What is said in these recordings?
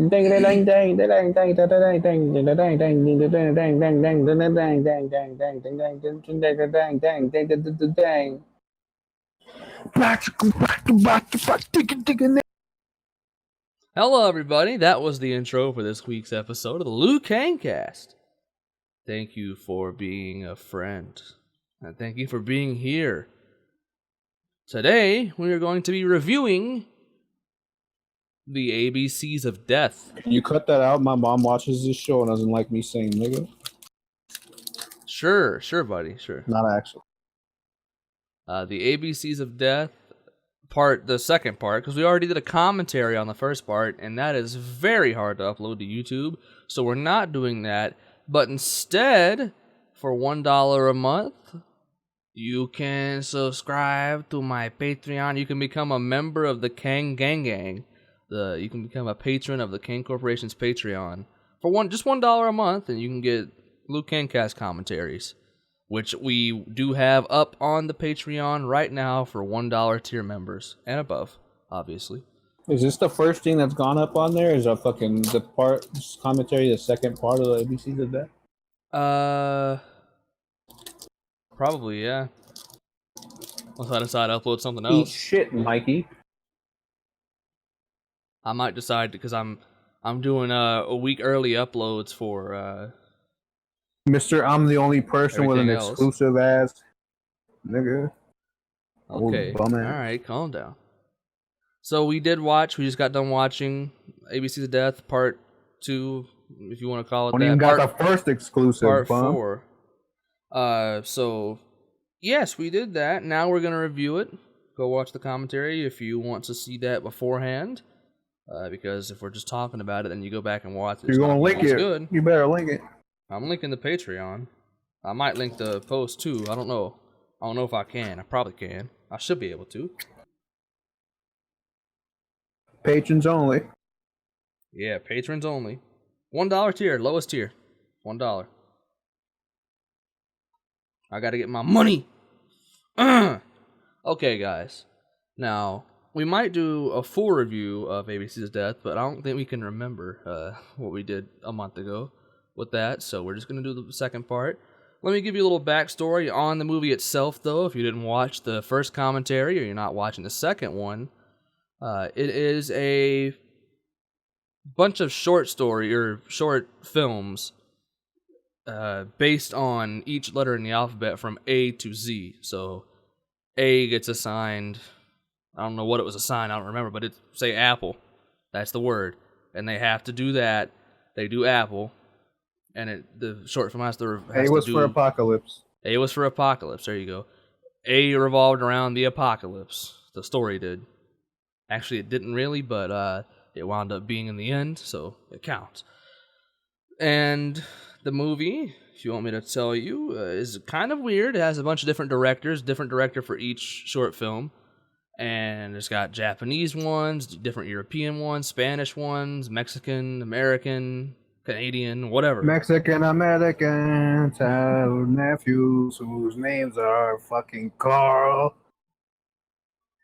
Hello, everybody. That was the intro for this week's episode of the Loo Kang Kast. Thank you for being a friend, and thank you for being here. Today, we are going to be reviewing the ABCs of Death. Can you cut that out? My mom watches this show and doesn't like me saying nigga. Sure, buddy, sure. Not actually. The ABCs of Death, the second part, because we already did a commentary on the first part, and that is very hard to upload to YouTube, so we're not doing that. But instead, for $1 a month, you can subscribe to my Patreon. You can become a member of the Kang Gang. You can become a patron of the Kang Korporations Patreon for just $1 a month, and you can get Loo Kang Kast commentaries, which we do have up on the Patreon right now for $1 tier members and above, obviously. Is this the first thing that's gone up on there? Is that fucking commentary, the second part of the ABCs of Death? Probably, yeah. Unless I decide to upload something Eat else. shit, Mikey. I might decide because I'm doing a week early uploads for Mr. I'm the only person with an exclusive ass nigga. Okay. Alright, calm down. So we just got done watching ABCs of Death Part 2, if you want to call it that. You got the first exclusive, Part 4. So, yes, we did that. Now we're going to review it. Go watch the commentary if you want to see that beforehand. Because if we're just talking about it, then you go back and watch it. You're going to link it. Good. You better link it. I'm linking the Patreon. I might link the post too. I don't know. I don't know if I can. I probably can. I should be able to. Patrons only. Yeah, patrons only. $1 tier, lowest tier. $1. I gotta get my money. Okay, guys. Now, we might do a full review of ABC's Death, but I don't think we can remember what we did a month ago with that, so we're just going to do the second part. Let me give you a little backstory on the movie itself, though, if you didn't watch the first commentary or you're not watching the second one. It is a bunch of short films based on each letter in the alphabet from A to Z. So A gets assigned, I don't know what it was assigned, I don't remember, but say apple. That's the word. And they have to do that. They do apple. And the short film has to A was for apocalypse. A was for apocalypse. There you go. A revolved around the apocalypse. The story did. Actually, it didn't really, but it wound up being in the end, so it counts. And the movie, if you want me to tell you, is kind of weird. It has a bunch of different director for each short film. And it's got Japanese ones, different European ones, Spanish ones, Mexican, American, Canadian, whatever. Mexican-American child nephews whose names are fucking Carl.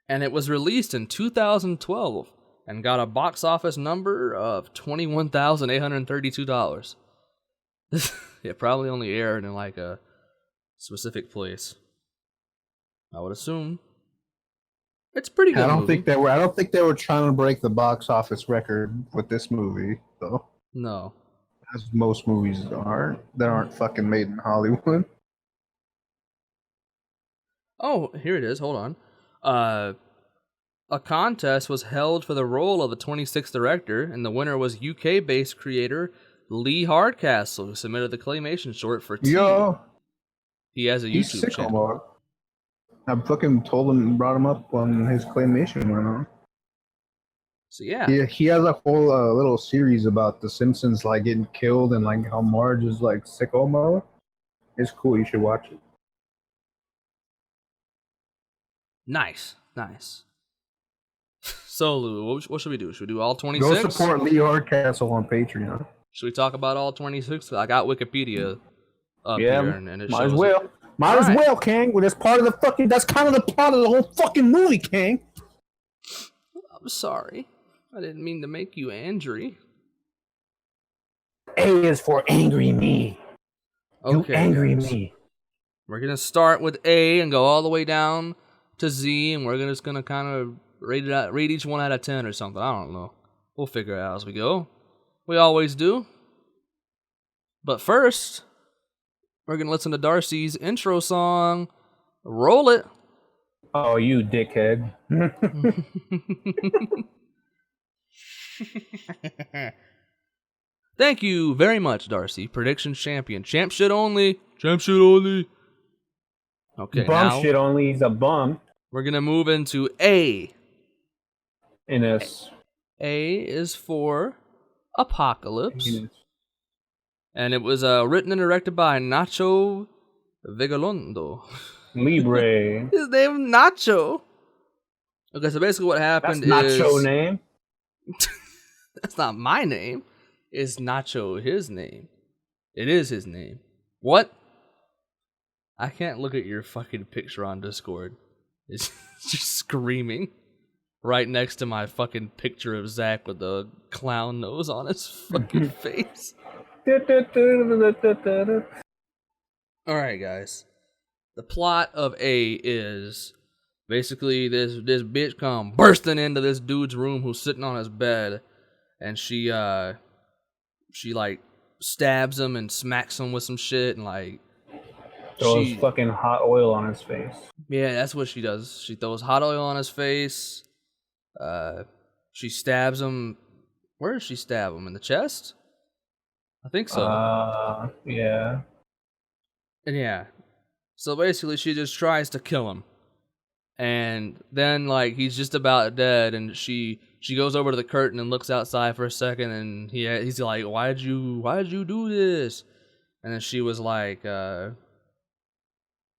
And it was released in 2012 and got a box office number of $21,832. It probably only aired in like a specific place. I would assume. It's pretty good. I don't think they were trying to break the box office record with this movie, though. No. As most movies aren't fucking made in Hollywood. Oh, here it is. Hold on. A contest was held for the role of the 26th director, and the winner was UK-based creator Lee Hardcastle, who submitted the claymation short for T. Yo, he has a YouTube channel. I fucking brought him up on his claymation went on. So yeah, he has a whole little series about the Simpsons like getting killed and like how Marge is like sicko mode. It's cool. You should watch it. Nice. So Lou, what should we do? Should we do all 26? Go support Lee Hardcastle on Patreon. Should we talk about all 26? I got Wikipedia up here, and it might shows as well. it. Might as well, Kang. Well, that's part of the fucking. That's kind of the plot of the whole fucking movie, Kang. I'm sorry. I didn't mean to make you angry. A is for angry me. Okay, you angry guys. me. We're gonna start with A and go all the way down to Z, and we're just gonna kind of rate each one out of 10 or something. I don't know. We'll figure it out as we go. We always do. But first, we're gonna listen to Darcy's intro song. Roll it. Oh, you dickhead. Thank you very much, Darcy. Prediction champion. Champ shit only. Champ shit only. Okay, Bum now shit only. He's a bum. we're gonna move into A. In this. A is for Apocalypse. And it was written and directed by Nacho Vigalondo. Libre. His name is Nacho. Okay, so basically what happened That's is... Nacho name. That's not my name. It's Nacho his name. It is his name. What? I can't look at your fucking picture on Discord. It's just screaming right next to my fucking picture of Zach with the clown nose on his fucking face. Alright, guys. The plot of A is basically this bitch come bursting into this dude's room who's sitting on his bed, and she like stabs him and smacks him with some shit, and like Throws fucking hot oil on his face. Yeah, that's what she does. She throws hot oil on his face. She stabs him. Where does she stab him? In the chest? I think so. Yeah. And yeah. So basically she just tries to kill him. And then like he's just about dead, and she goes over to the curtain and looks outside for a second, and he's like, Why'd you do this? And then she was like,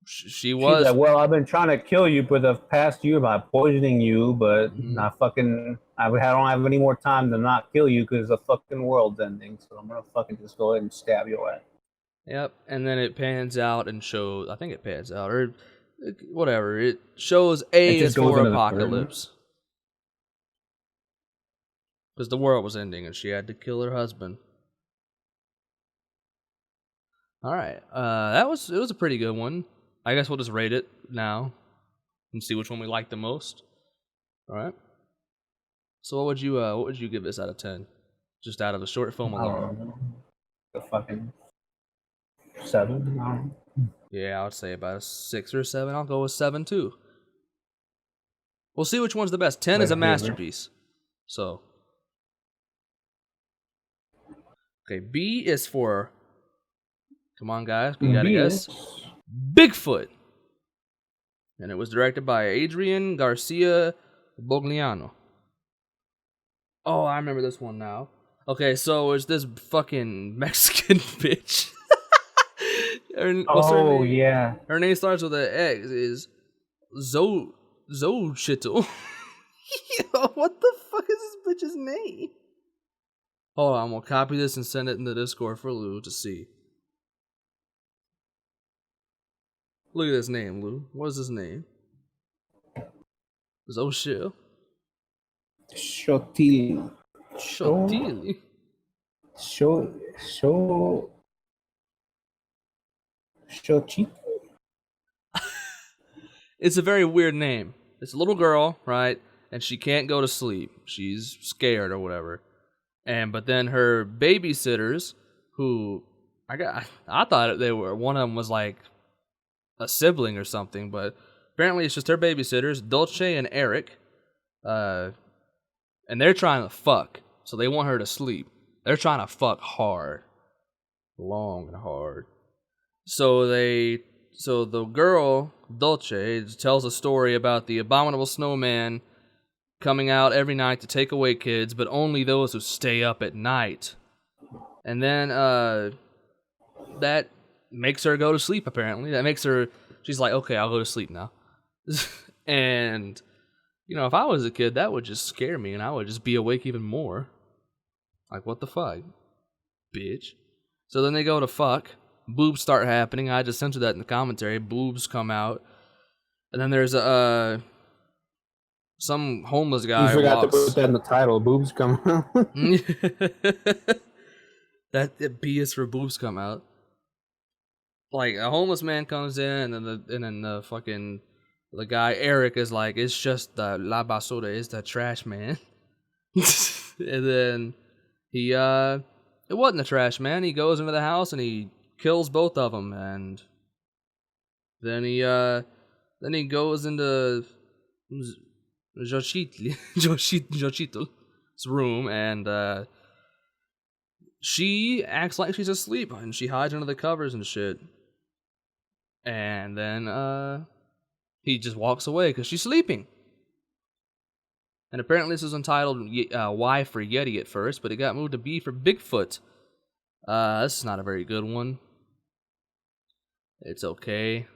She's like, well, I've been trying to kill you for the past year by poisoning you, but I don't have any more time to not kill you because the fucking world's ending. So I'm gonna fucking just go ahead and stab your ass. Yep, and then it pans out and shows. I think it pans out or whatever. It shows A is for Apocalypse because the world was ending and she had to kill her husband. All right, it was a pretty good one. I guess we'll just rate it now and see which one we like the most. All right. So what would you give this out of 10? Just out of the short film alone? A fucking 7. Yeah, I would say about a 6 or 7. I'll go with 7 too. We'll see which one's the best. 10 is a masterpiece. So. Okay, B is for. Come on, guys. We gotta guess. Bigfoot. And it was directed by Adrian Garcia Bogliano. Oh, I remember this one now. Okay, so it's this fucking Mexican bitch. Yeah. Her name starts with an X. Is Xochitl. What the fuck is this bitch's name? Hold on, I'm gonna copy this and send it in the Discord for Lou to see. Look at this name, Lou. What is his name? Xochitl. Shotil. Shotil. Shochit. It's a very weird name. It's a little girl, right? And she can't go to sleep. She's scared or whatever. But then her babysitters, who I thought they were, one of them was like a sibling or something, but apparently it's just her babysitters, Dulce and Eric. And they're trying to fuck. So they want her to sleep. They're trying to fuck hard. Long and hard. So the girl, Dulce, tells a story about the abominable snowman coming out every night to take away kids, but only those who stay up at night. And then that makes her go to sleep, apparently. That makes her, she's like, okay, I'll go to sleep now. And, you know, if I was a kid, that would just scare me, and I would just be awake even more. Like, what the fuck? Bitch. So then they go to fuck. Boobs start happening. I just censored that in the commentary. Boobs come out. And then there's some homeless guy. You forgot to put that in the title. Boobs come out. that BS for boobs come out. Like a homeless man comes in, and then the fucking the guy Eric is like, it's just the la basura, is the trash man. And then he it wasn't the trash man. He goes into the house and he kills both of them, and then he goes into Jochito's room, and she acts like she's asleep, and she hides under the covers and shit. And then he just walks away because she's sleeping. And apparently this was entitled Y for Yeti at first, but it got moved to B for Bigfoot. This is not a very good one. It's okay.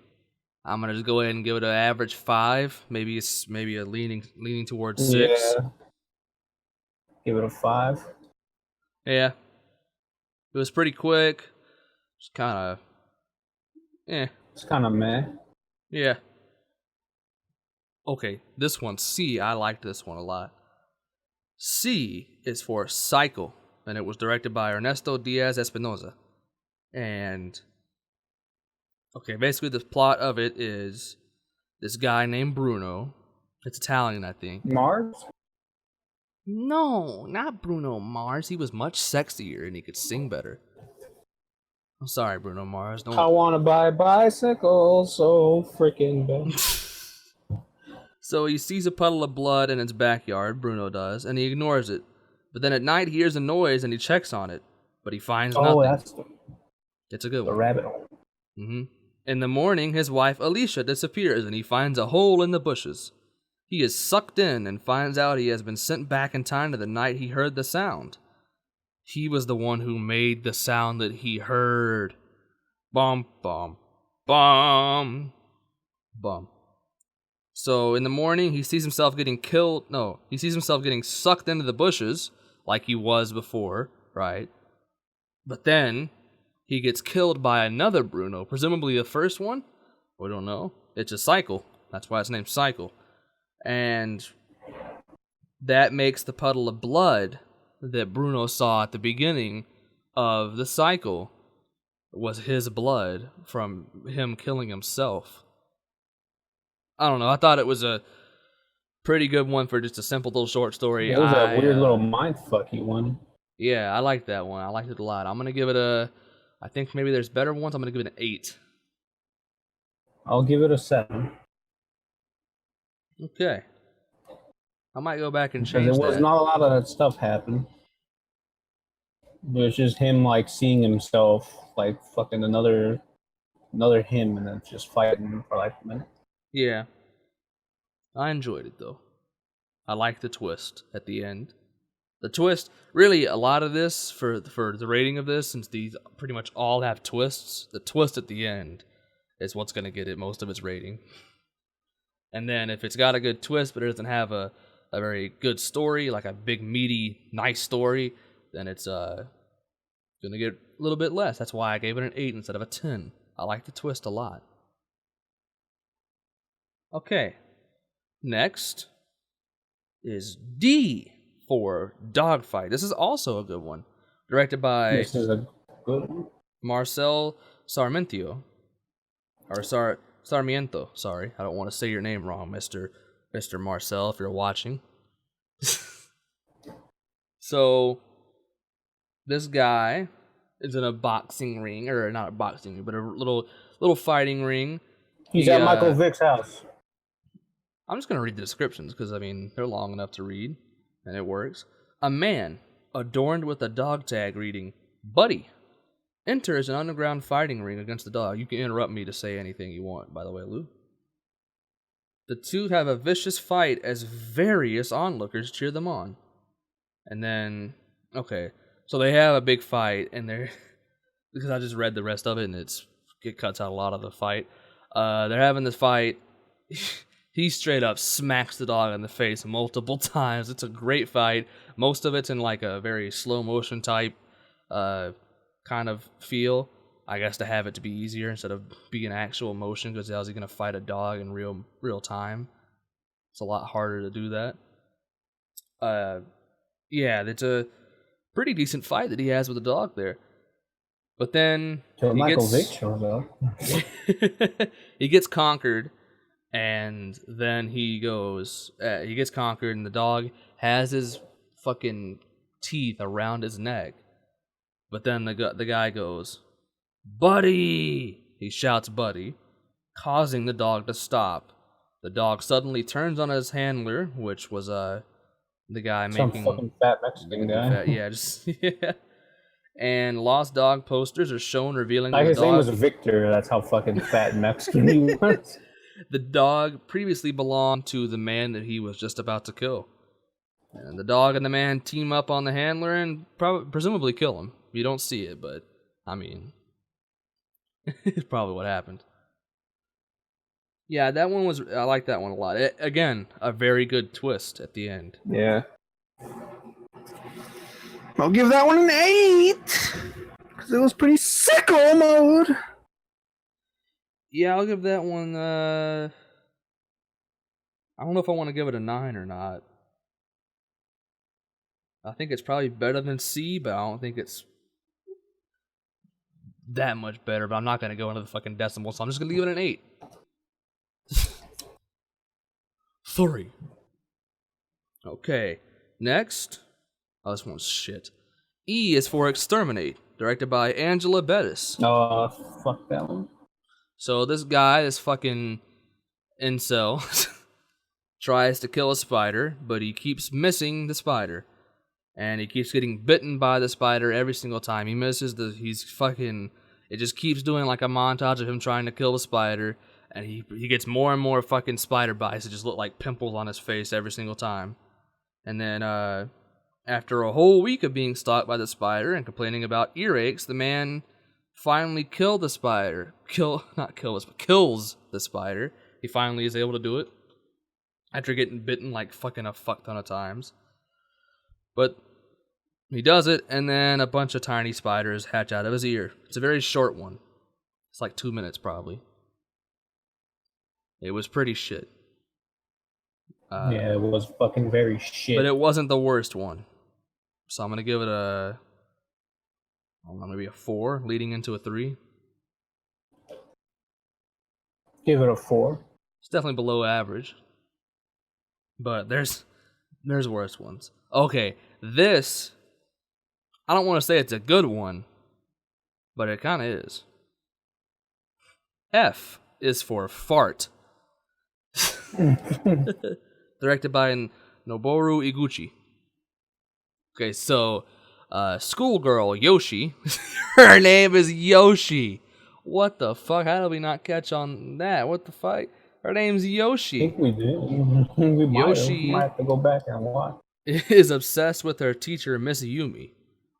I'm gonna just go ahead and give it an average 5. Maybe it's a leaning towards 6. Yeah. Give it a 5. Yeah. It was pretty quick. It's kind of, It's kind of meh. Yeah. Okay, this one, C. I liked this one a lot. C is for Cycle, and it was directed by Ernesto Diaz Espinosa. And okay, basically the plot of it is this guy named Bruno. It's Italian, I think. Mars? No, not Bruno Mars. He was much sexier and he could sing better. I'm sorry, Bruno Mars. Don't... I want to buy a bicycle so freaking bad. So he sees a puddle of blood in its backyard, Bruno does, and he ignores it. But then at night he hears a noise and he checks on it, but he finds nothing. It's a good one. The rabbit hole. Mm-hmm. In the morning, his wife Alicia disappears and he finds a hole in the bushes. He is sucked in and finds out he has been sent back in time to the night he heard the sound. He was the one who made the sound that he heard. Bum, bum, bum, bum. So in the morning, he sees himself getting killed. No, he sees himself getting sucked into the bushes like he was before, right? But then he gets killed by another Bruno, presumably the first one. We don't know. It's a cycle. That's why it's named Cycle. And that makes the puddle of blood that Bruno saw at the beginning of the cycle was his blood from him killing himself. I don't know. I thought it was a pretty good one for just a simple little short story. It was a weird little mindfucky one. Yeah, I liked that one. I liked it a lot. I'm going to give it a... I think maybe there's better ones. I'm going to give it an 8. I'll give it a 7. Okay. I might go back and change that. There was not a lot of stuff happen. It was just him, like, seeing himself, like, fucking another him, and then just fighting for, like, a minute. Yeah. I enjoyed it, though. I liked the twist at the end. The twist, really, a lot of this, for the rating of this, since these pretty much all have twists, the twist at the end is what's going to get it most of its rating. And then if it's got a good twist, but it doesn't have a very good story, like a big, meaty, nice story, then it's going to get a little bit less. That's why I gave it an 8 instead of a 10. I like the twist a lot. Okay. Next is D for Dogfight. This is also a good one. Directed by This is a good one. Marcel Sarmiento. Or Sarmiento, sorry. I don't want to say your name wrong, Mr. Marcel, if you're watching. So, this guy is in a boxing ring, or not a boxing ring, but a little fighting ring. He's at Michael Vick's house. I'm just going to read the descriptions, because, I mean, they're long enough to read, and it works. A man, adorned with a dog tag reading, Buddy, enters an underground fighting ring against the dog. You can interrupt me to say anything you want, by the way, Lou. The two have a vicious fight as various onlookers cheer them on. And then, okay, so they have a big fight, and they're, because I just read the rest of it, and it cuts out a lot of the fight. They're having this fight. He straight up smacks the dog in the face multiple times. It's a great fight. Most of it's in like a very slow motion type kind of feel. I guess to have it to be easier instead of being actual motion, because how's he going to fight a dog in real time? It's a lot harder to do that. Yeah, it's a pretty decent fight that he has with the dog there. But then Till Michael Vick shows up. he gets conquered, and then he gets conquered, and the dog has his fucking teeth around his neck. But then the guy goes, "Buddy!" He shouts, "Buddy," causing the dog to stop. The dog suddenly turns on his handler, which was the guy Some making fucking fat Mexican guy. yeah. And lost dog posters are shown revealing like the his dog. name was Victor. That's how fucking fat Mexican he was. The dog previously belonged to the man that he was just about to kill. And the dog and the man team up on the handler and presumably kill him. You don't see it, but I mean, it's probably what happened. Yeah, I like that one a lot. Again, a very good twist at the end. Yeah. I'll give that one an 8. Because it was pretty sicko mode. Yeah, I'll give that one, I don't know if I want to give it a 9 or not. I think it's probably better than C, but I don't think it's that much better. But I'm not going to go into the fucking decimal, so I'm just going to give it an 8. 3. Okay, next. Oh, this one's shit. E is for Exterminate, directed by Angela Bettis. Oh, fuck that one. So this guy, this fucking incel, tries to kill a spider, but he keeps missing the spider. And he keeps getting bitten by the spider every single time. He misses it just keeps doing like a montage of him trying to kill the spider. And he gets more and more fucking spider bites that just look like pimples on his face every single time. And then, after a whole week of being stalked by the spider and complaining about earaches, the man finally kills the spider. Kills the spider. He finally is able to do it after getting bitten like fucking a fuck ton of times. But he does it, and then a bunch of tiny spiders hatch out of his ear. It's a very short one. It's like 2 minutes probably. It was pretty shit. Yeah, it was fucking very shit. But it wasn't the worst one. So I'm going to give it maybe a 4, leading into a 3. Give it a 4. It's definitely below average. But there's worse ones. Okay, this, I don't want to say it's a good one, but it kind of is. F is for Fart. Directed by Noboru Iguchi. Okay, so schoolgirl Yoshi, her name is Yoshi. What the fuck? How did we not catch on that? What the fuck? Her name's Yoshi. I think we did. Yoshi might have to go back and watch. Is obsessed with her teacher, Miss Yumi.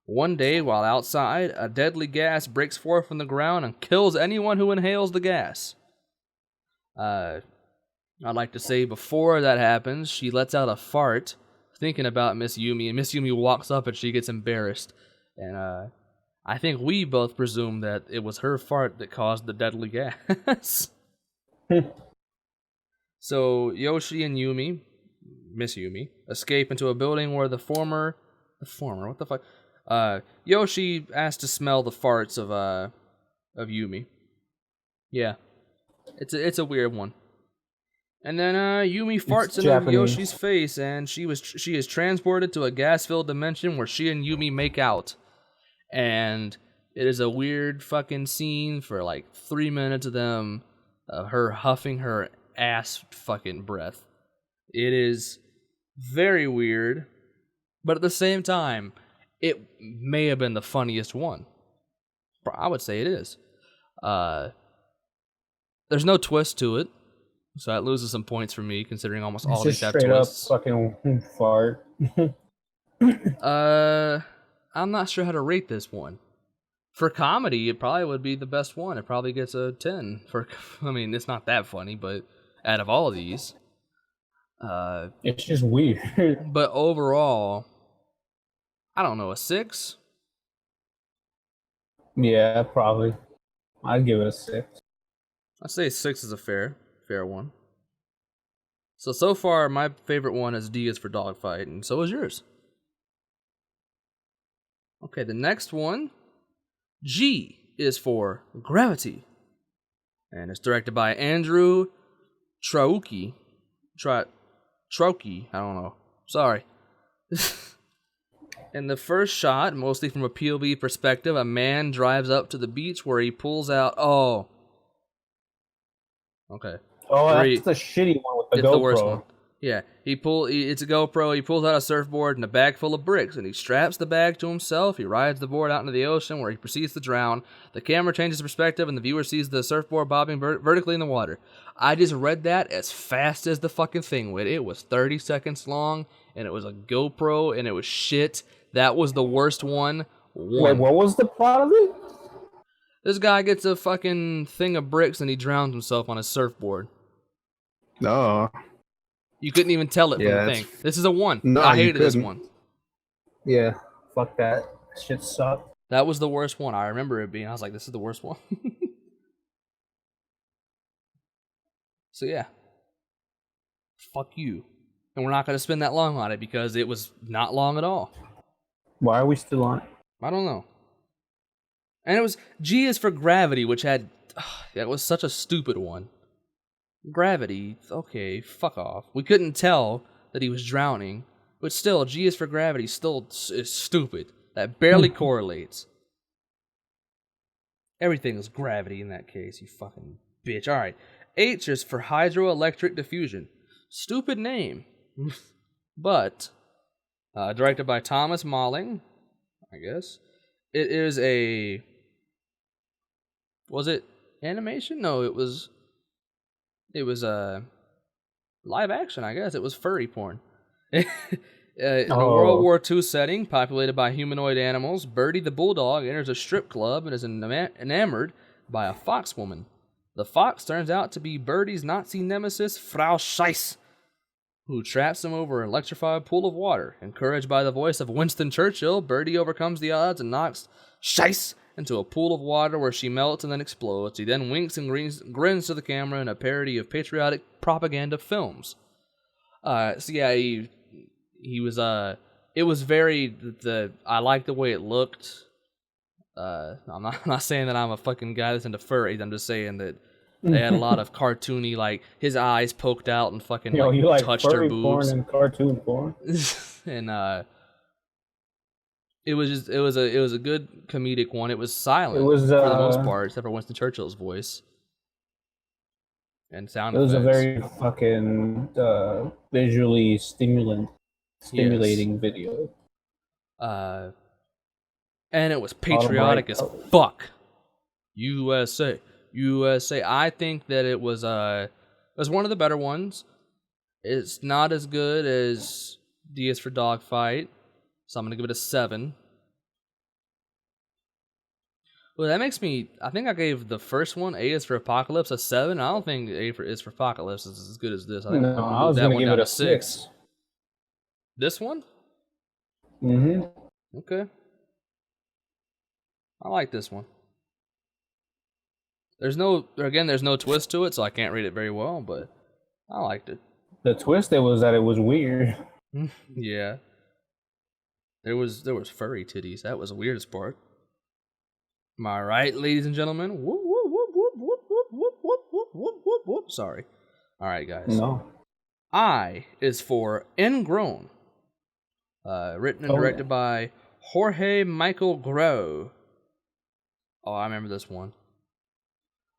One day, while outside, a deadly gas breaks forth from the ground and kills anyone who inhales the gas. I'd like to say before that happens, she lets out a fart, thinking about Miss Yumi, and Miss Yumi walks up and she gets embarrassed. And I think we both presume that it was her fart that caused the deadly gas. So Yoshi and Yumi, Miss Yumi, escape into a building where the former, what the fuck? Yoshi asks to smell the farts of Yumi. Yeah, it's a weird one. And then Yumi farts into Yoshi's face, and she is transported to a gas-filled dimension where she and Yumi make out. And it is a weird fucking scene for like 3 minutes of them, her huffing her ass fucking breath. It is very weird, but at the same time, it may have been the funniest one. I would say it is. There's no twist to it. So that loses some points for me, considering almost all of these have twists. Straight up fucking fart. I'm not sure how to rate this one. For comedy, it probably would be the best one. It probably gets a 10. I mean, it's not that funny, but out of all of these, it's just weird. But overall, I don't know, a 6. Yeah, probably. I'd give it a 6. I'd say 6 is a fair one. So far, my favorite one is D is for Dogfight, and so is yours. Okay, the next one, G, is for Gravity. And it's directed by Andrew Trauki. Trauki, I don't know. Sorry. In the first shot, mostly from a POV perspective, a man drives up to the beach where he pulls out... Oh. Okay. Oh, Three. that's the shitty one with the It's GoPro. the worst one. Yeah, it's a GoPro. He pulls out a surfboard and a bag full of bricks, and he straps the bag to himself. He rides the board out into the ocean, where he proceeds to drown. The camera changes perspective, and the viewer sees the surfboard bobbing vertically in the water. I just read that as fast as the fucking thing went. It was 30 seconds long, and it was a GoPro, and it was shit. That was the worst one. Wait, what was the plot of it? This guy gets a fucking thing of bricks, and he drowns himself on his surfboard. No. You couldn't even tell it from the thing. This is a 1. No, I hated this couldn't. one. Yeah, fuck that. Shit sucked. That was the worst one. I remember it being. I was like, this is the worst one. So yeah. Fuck you. And we're not going to spend that long on it because it was not long at all. Why are we still on it? I don't know. And it was G is for Gravity, which had... that was such a stupid one. Gravity, okay, fuck off. We couldn't tell that he was drowning, but still, G is for Gravity still is stupid. That barely correlates. Everything is gravity in that case, you fucking bitch. Alright, H is for Hydroelectric Diffusion. Stupid name. But, directed by Thomas Malling, I guess. It is a... Was it animation? No, it was live action, I guess. It was furry porn. In a World War II setting, populated by humanoid animals, Birdie the bulldog enters a strip club and is enamored by a fox woman. The fox turns out to be Birdie's Nazi nemesis, Frau Scheiss, who traps him over an electrified pool of water. Encouraged by the voice of Winston Churchill, Birdie overcomes the odds and knocks Scheiss into a pool of water where she melts and then explodes. He then winks and grins to the camera in a parody of patriotic propaganda films. So yeah, he was it was very I like the way it looked. I'm not saying that I'm a fucking guy that's into furries. I'm just saying that they had a lot of cartoony, like his eyes poked out and fucking you like touched furry her boobs porn and cartoon porn. and it was a good comedic one. It was silent It was for the most part, except for Winston Churchill's voice and sound effects. It was a very fucking visually stimulating video. And it was patriotic as fuck. USA. I think that it was one of the better ones. It's not as good as D is for Dogfight, so I'm gonna give it a 7. Well, that makes me... I think I gave the first one, A is for Apocalypse, a 7. I don't think A is for Apocalypse is as good as this. I think No, I was gonna give it a 6. This one? Mm-hmm. Okay. I like this one. There's no twist to it, so I can't read it very well, but I liked it. The twist was that it was weird. Yeah. There was furry titties. That was the weirdest part. Am I right, ladies and gentlemen? Whoop, whoop, whoop, whoop, whoop, whoop, whoop, whoop, whoop, whoop, whoop, whoop. Sorry. All right, guys. No. I is for Ingrown. Written and directed by Jorge Michael Grow. Oh, I remember this one.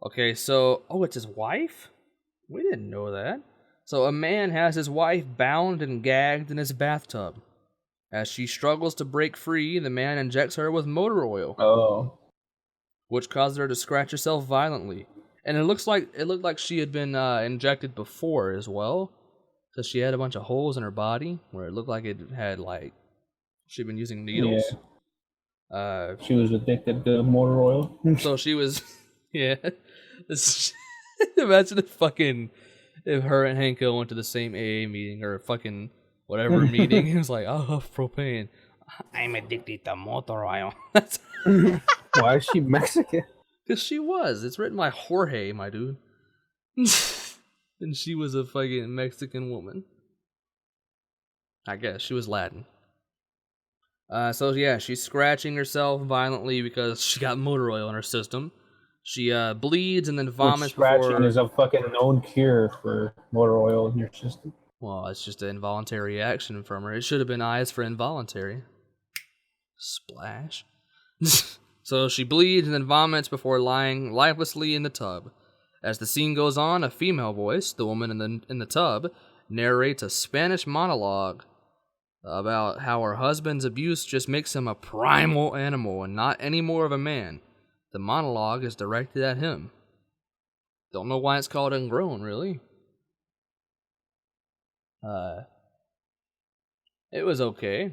Okay, so... Oh, it's his wife? We didn't know that. So a man has his wife bound and gagged in his bathtub. As she struggles to break free, the man injects her with motor oil. Which causes her to scratch herself violently. And it looked like she had been injected before as well. Because she had a bunch of holes in her body where it looked like it had, like... She'd been using needles. Yeah. She was addicted to motor oil. So she was... Yeah. Imagine if her and Hanko went to the same AA meeting or fucking whatever meeting. He was like, oh, propane. I'm addicted to motor oil. Why is she Mexican? Because she was. It's written by Jorge, my dude. And she was a fucking Mexican woman. I guess. She was Latin. So yeah, she's scratching herself violently because she got motor oil in her system. She bleeds and then Which vomits scratching before. is a fucking known cure for motor oil in your system. Well, it's just an involuntary reaction from her. It should have been eyes for involuntary. Splash. So she bleeds and then vomits before lying lifelessly in the tub. As the scene goes on, a female voice, the woman in the tub, narrates a Spanish monologue about how her husband's abuse just makes him a primal animal and not any more of a man. The monologue is directed at him. Don't know why it's called Ingrown, really. It was okay.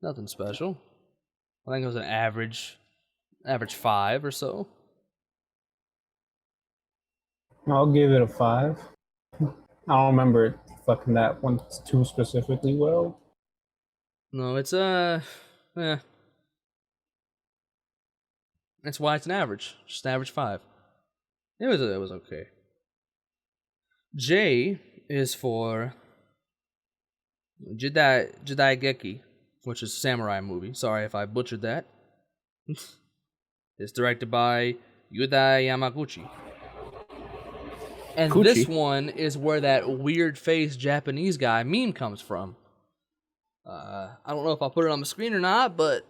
Nothing special. I think it was an average 5 or so. I'll give it a 5. I don't remember it fucking that one too specifically well. No, it's that's why it's an average. Just an average 5. It was okay. J is for Jedi Geki, which is a samurai movie. Sorry if I butchered that. It's directed by Yuda Yamaguchi. And this one is where that weird face Japanese guy meme comes from. I don't know if I'll put it on the screen or not, but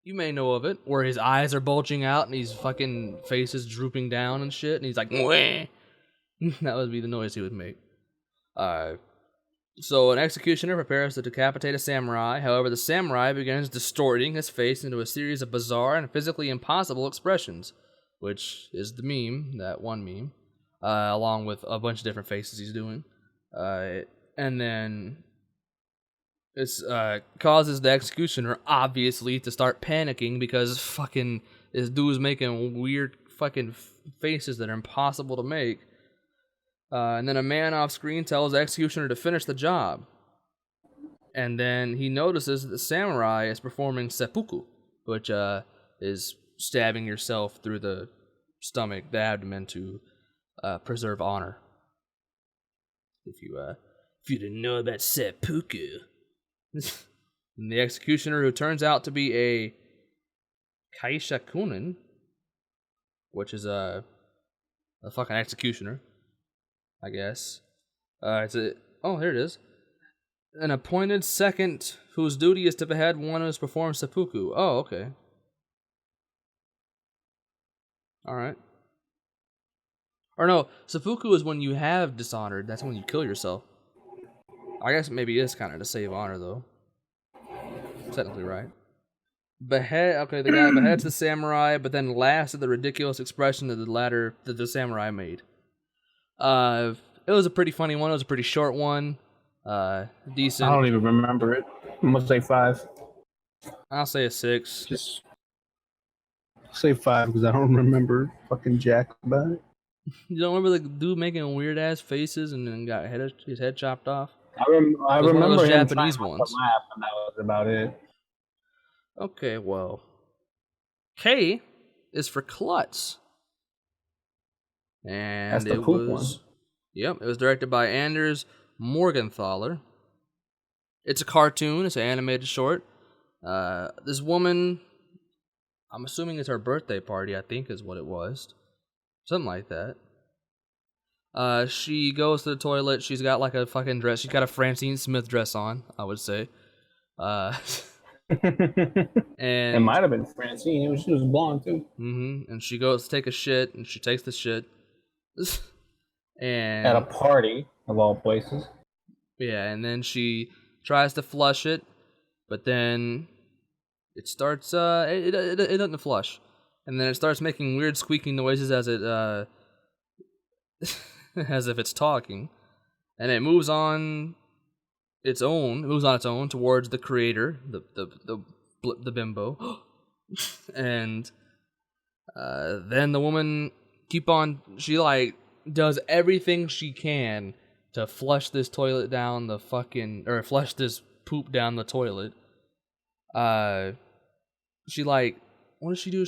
you may know of it, where his eyes are bulging out and his fucking face is drooping down and shit, and he's like, "Mwah." That would be the noise he would make. So an executioner prepares to decapitate a samurai. However, the samurai begins distorting his face into a series of bizarre and physically impossible expressions, which is the meme, that one meme, along with a bunch of different faces he's doing. And then this causes the executioner, obviously, to start panicking because fucking this dude's making weird fucking faces that are impossible to make. And then a man off screen tells the executioner to finish the job. And then he notices that the samurai is performing seppuku, which is stabbing yourself through the stomach, the abdomen, to preserve honor. If you didn't know about seppuku. And the executioner, who turns out to be a kaishakunin, which is a fucking executioner, I guess. Here it is. An appointed second whose duty is to behead one who has performed seppuku. Oh, okay. Alright. Or no, seppuku is when you have dishonored. That's when you kill yourself. I guess maybe it is kind of to save honor, though. Technically right. Okay, the guy beheads the samurai, but then laughs at the ridiculous expression that the samurai made. It was a pretty funny one. It was a pretty short one. Decent. I don't even remember it. I'm gonna say 5. I'll say a 6. Just say 5 because I don't remember fucking jack about it. You don't remember the dude making weird ass faces and then got his head chopped off? I remember one of those him Japanese trying ones. to laugh, and that was about it. Okay, well, K is for klutz, and That's the it poop was one. Yep, it was directed by Anders Morgenthaler. It's a cartoon. It's an animated short. This woman, I'm assuming it's her birthday party, I think is what it was. Something like that. She goes to the toilet. She's got like a fucking dress. She's got a Francine Smith dress on, I would say. And it might have been Francine. She was blonde too. And she goes to take a shit, and she takes the shit. And At a party, of all places. Yeah, and then she tries to flush it, but then it starts. It doesn't flush, and then it starts making weird squeaking noises as it as if it's talking, and it moves on its own. It moves on its own towards the creator, the bimbo, and then the woman she like does everything she can to flush this toilet down the fucking, or flush this poop down the toilet. She like, what does she do?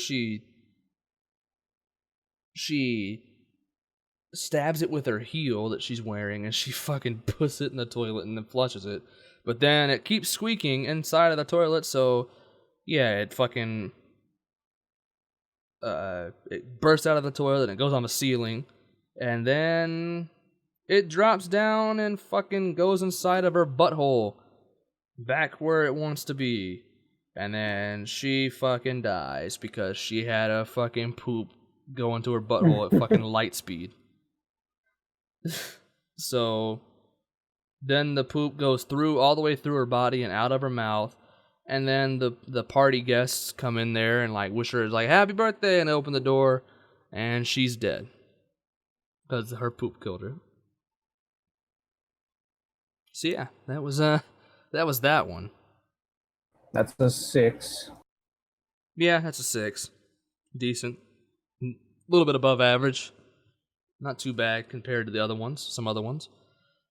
She stabs it with her heel that she's wearing, and she fucking puts it in the toilet and then flushes it. But then it keeps squeaking inside of the toilet, so yeah, it fucking it bursts out of the toilet and it goes on the ceiling, and then it drops down and fucking goes inside of her butthole, back where it wants to be. And then she fucking dies because she had a fucking poop go into her butthole at fucking light speed. So then the poop goes through all the way through her body and out of her mouth. And then the party guests come in there and like wish her like happy birthday, and open the door, and she's dead because her poop killed her. So yeah, that was that one. That's a 6. Yeah, that's a 6. Decent. A little bit above average. Not too bad compared to the other ones, some other ones.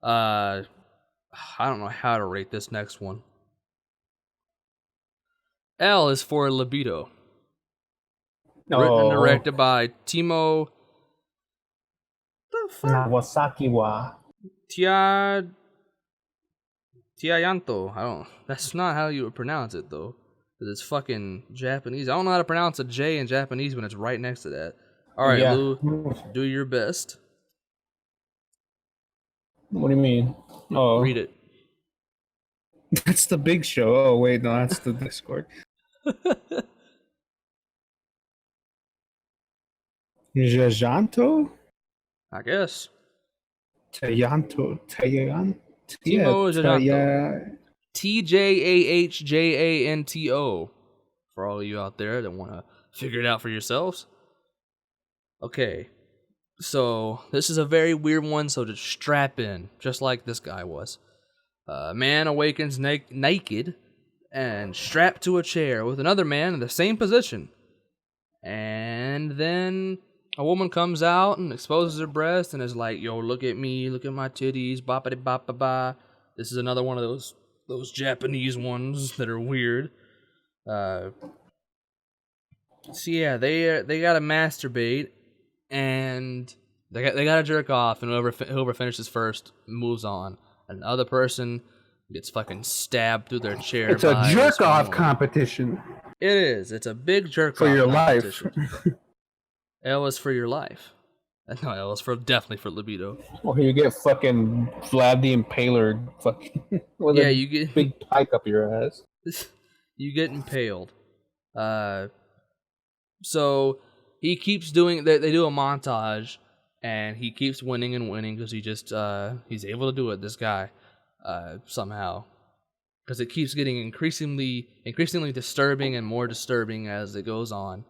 I don't know how to rate this next one. L is for Libido. Written and directed by Timo... The fuck? Nawasaki wa. Tiayanto. That's not how you would pronounce it, though. Because it's fucking Japanese. I don't know how to pronounce a J in Japanese when it's right next to that. Alright, yeah. Lou, do your best. What do you mean? Oh. Read it. That's the big show. Oh, wait, no, that's the Discord. Jajanto? I guess. Tayanto. Timo Jajanto. TJAHJANTO. For all of you out there that want to figure it out for yourselves. Okay. So, this is a very weird one, so just strap in. Just like this guy was. A man awakens naked and strapped to a chair with another man in the same position. And then a woman comes out and exposes her breast and is like, yo, look at me, look at my titties, boppity bop ba ba. This is another one of those Japanese ones that are weird. So yeah, they gotta masturbate and they gotta jerk off, and whoever finishes first moves on. And the other person gets fucking stabbed through their chair. It's a jerk off competition. It is. It's a big jerk off for your life. L is for your life. No, L is definitely for libido. Or you get fucking Vlad the Impaler fucking with you get big pike up your ass. You get impaled. So he keeps doing. They do a montage, and he keeps winning and winning because he's able to do it. This guy, somehow, because it keeps getting increasingly disturbing and more disturbing as it goes on.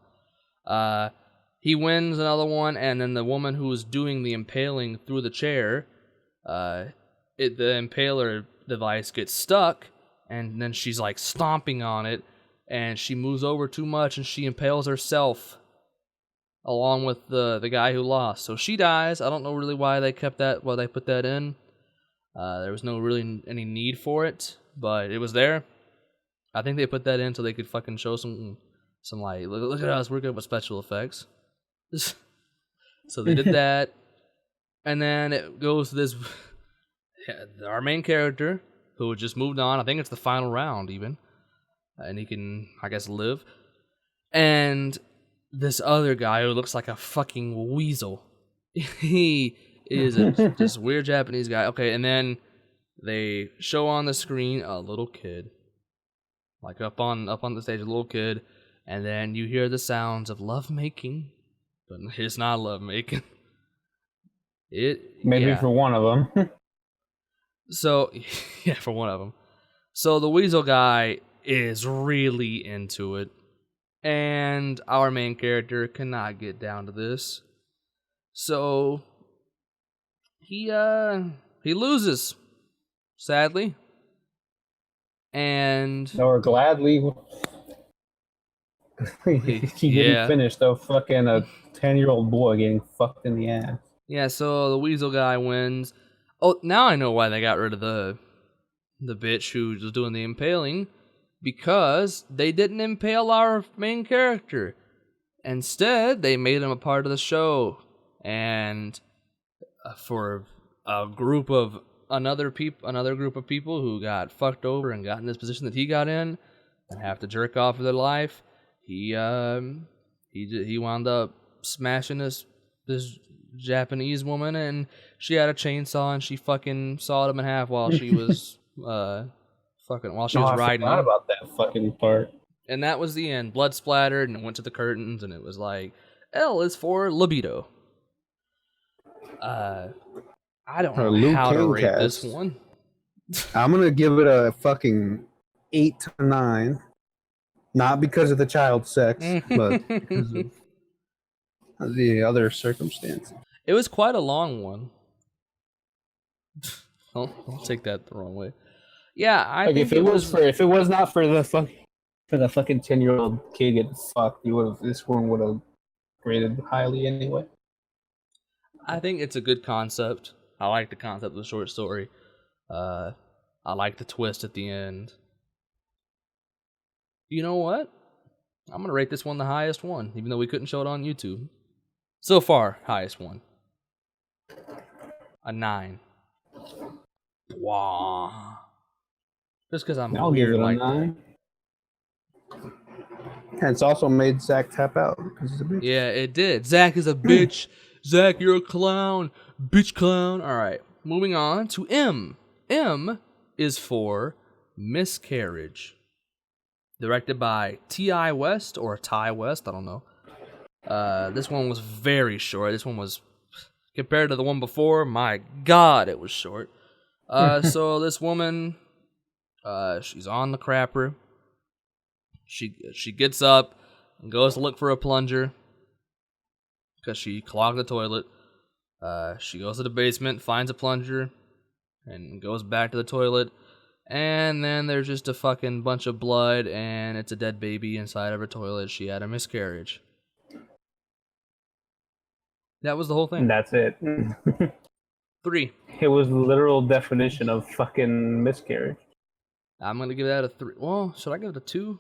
He wins another one, and then the woman who was doing the impaling through the chair, the impaler device gets stuck, and then she's like stomping on it, and she moves over too much, and she impales herself along with the guy who lost. So she dies. I don't know really why they put that in. There was no really any need for it, but it was there. I think they put that in so they could fucking show some like, look at us, we're good with special effects. So they did that, and then it goes to this our main character who just moved on. I think it's the final round even, and he can, I guess, live. And this other guy who looks like a fucking weasel. He is this weird Japanese guy. Okay, and then they show on the screen a little kid, like up on the stage, a little kid, and then you hear the sounds of lovemaking. But it's not love making. Maybe for one of them. So, yeah, for one of them. So the weasel guy is really into it, and our main character cannot get down to this. So he loses, sadly, and or gladly. He didn't finish though. Fucking a 10-year-old boy getting fucked in the ass. Yeah, so the weasel guy wins. Oh, now I know why they got rid of the bitch who was doing the impaling, because they didn't impale our main character. Instead, they made him a part of the show, and for a group of another group of people who got fucked over and got in this position that he got in and have to jerk off for their life. He wound up smashing this Japanese woman, and she had a chainsaw and she fucking sawed him in half while she was while she was I riding forgot him. about that fucking part. And that was the end. Blood splattered, and it went to the curtains, and it was like, L is for libido. I don't know Loo how to Kang rate this Kast. one. I'm gonna give it a fucking 8 to 9. Not because of the child sex, but because of the other circumstances. It was quite a long one. I'll take that the wrong way. Yeah, I Like think if it was not for the fucking 10-year-old kid getting fucked, this one would have rated highly anyway. I think it's a good concept. I like the concept of the short story. I like the twist at the end. You know what? I'm gonna rate this one the highest one, even though we couldn't show it on YouTube. So far, highest one. A 9. Wow. Just because I'm I'll give weird it a like 9. And it's also made Zach tap out because he's a bitch. Yeah, it did. Zach is a bitch. Zach, you're a clown. Bitch clown. All right, moving on to M. M is for Miscarriage. Directed by T.I. West or Ty West, I don't know. This one was very short. This one was, compared to the one before, my God, it was short. So this woman, she's on the crapper. She gets up and goes to look for a plunger because she clogged the toilet. She goes to the basement, finds a plunger, and goes back to the toilet. And then there's just a fucking bunch of blood, and it's a dead baby inside of her toilet. She had a miscarriage. That was the whole thing. And that's it. 3. It was the literal definition of fucking miscarriage. I'm gonna give that a 3. Well, should I give it a 2?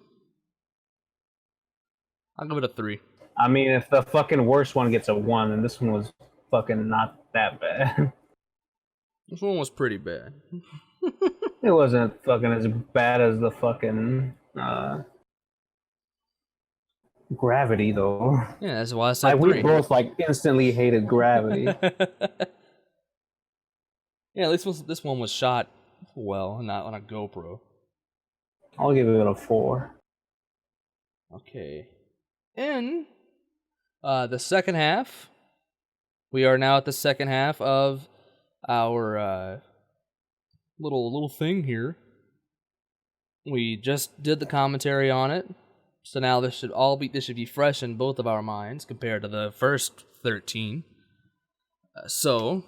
I'll give it a 3. I mean, if the fucking worst one gets a 1, then this one was fucking not that bad. This one was pretty bad. It wasn't fucking as bad as the fucking Gravity, though. Yeah, that's why I said Like, 3. we both like instantly hated Gravity. Yeah, at least this one was shot well, not on a GoPro. I'll give it a 4. Okay. In the second half, we are now at the second half of our little thing here. We just did the commentary on it, so now this should be fresh in both of our minds compared to the first 13. So,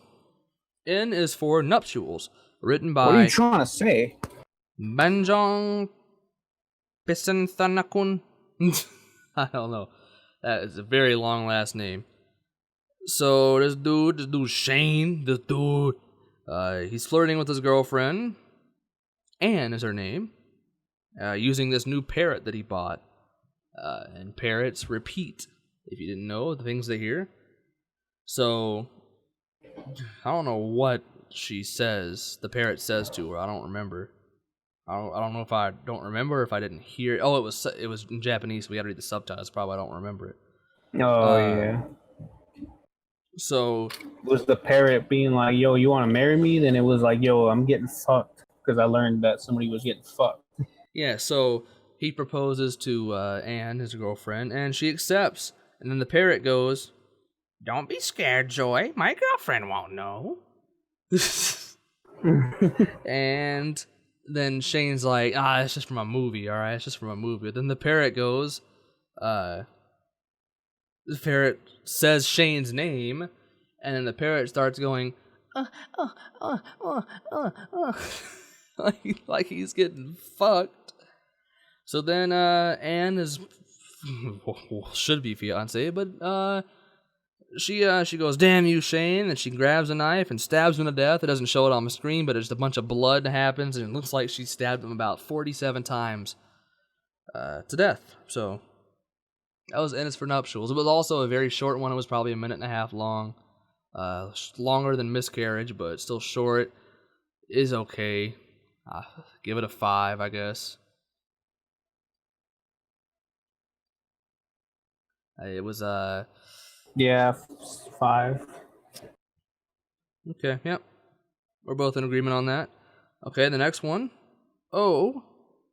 N is for Nuptials, written by What are you trying to say? Banjong Pisanthanakun. I don't know. That is a very long last name. So this dude Shane, he's flirting with his girlfriend. Anne is her name. Using this new parrot that he bought. And parrots repeat. If you didn't know the things they hear. So I don't know what she says. The parrot says to her. I don't remember. I don't know if I don't remember or if I didn't hear it. Oh, it was in Japanese, so we had to read the subtitles. Probably I don't remember it. Oh, yeah. So It was the parrot being like, yo, you want to marry me? Then it was like, yo, I'm getting fucked. Because I learned that somebody was getting fucked. yeah, so he proposes to Anne, his girlfriend, and she accepts. And then the parrot goes, "Don't be scared, Joy. My girlfriend won't know." And then Shane's like, it's just from a movie, alright? It's just from a movie. Then the parrot goes, the parrot says Shane's name, and then the parrot starts going, like he's getting fucked. So then Anne is, should be fiance, but she goes, "Damn you, Shane," and she grabs a knife and stabs him to death. It doesn't show it on the screen, but just a bunch of blood happens, and it looks like she stabbed him about 47 times to death. So that was N is for Nuptials. It was also a very short one. It was probably 1.5 minutes long. Longer than Miscarriage, but still short. is okay. Give it a 5, I guess. It was Yeah, 5. okay. Yep, we're both in agreement on that. Okay, the next one. Oh,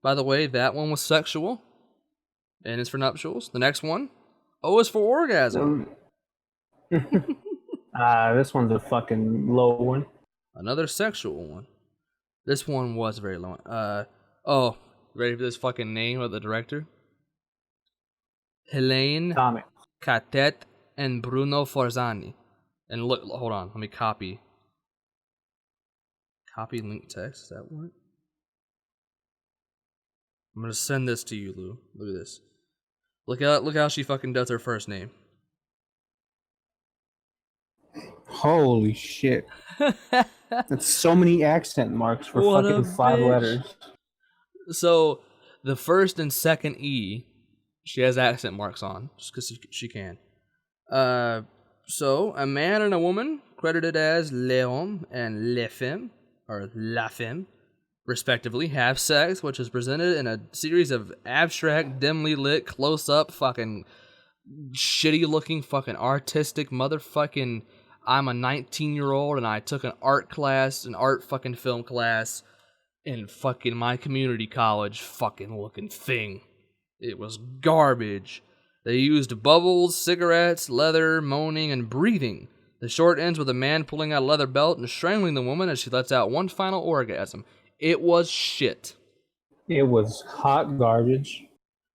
by the way, that one was sexual, and it's for nuptials. The next one. O is for orgasm. This one's a fucking low one. Another sexual one. This one was very low. Oh, ready for this fucking name of the director? Helene Tommy. Catet and Bruno Forzani. And look, hold on, let me copy. Copy link text, is that what? I'm gonna send this to you, Lou. Look at this. Look how she fucking does her first name. Holy shit. That's so many accent marks for What fucking a 5 bitch. letters. So, the first and second E, she has accent marks on, just because she can. So, a man and a woman, credited as Léon and Le Femme, or La Femme, respectively, have sex, which is presented in a series of abstract, dimly lit, close-up, fucking shitty-looking, fucking artistic motherfucking... I'm a 19-year-old and I took an art fucking film class in fucking my community college fucking looking thing. It was garbage. They used bubbles, cigarettes, leather, moaning, and breathing. The short ends with a man pulling out a leather belt and strangling the woman as she lets out one final orgasm. It was shit. It was hot garbage.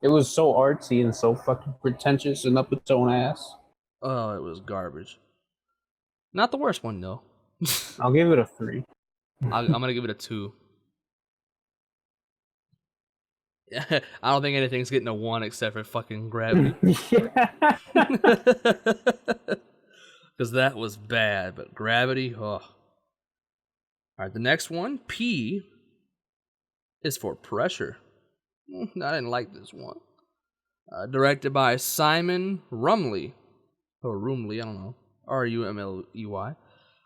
It was so artsy and so fucking pretentious and up its own ass. Oh, it was garbage. Not the worst one, though. I'll give it a 3. I'm gonna give it a 2. I don't think anything's getting a 1 except for fucking Gravity. Because that was bad, but Gravity, oh. Alright, the next one, P, is for Pressure. I didn't like this one. Directed by Simon Rumley. Or Rumley, I don't know. Rumley.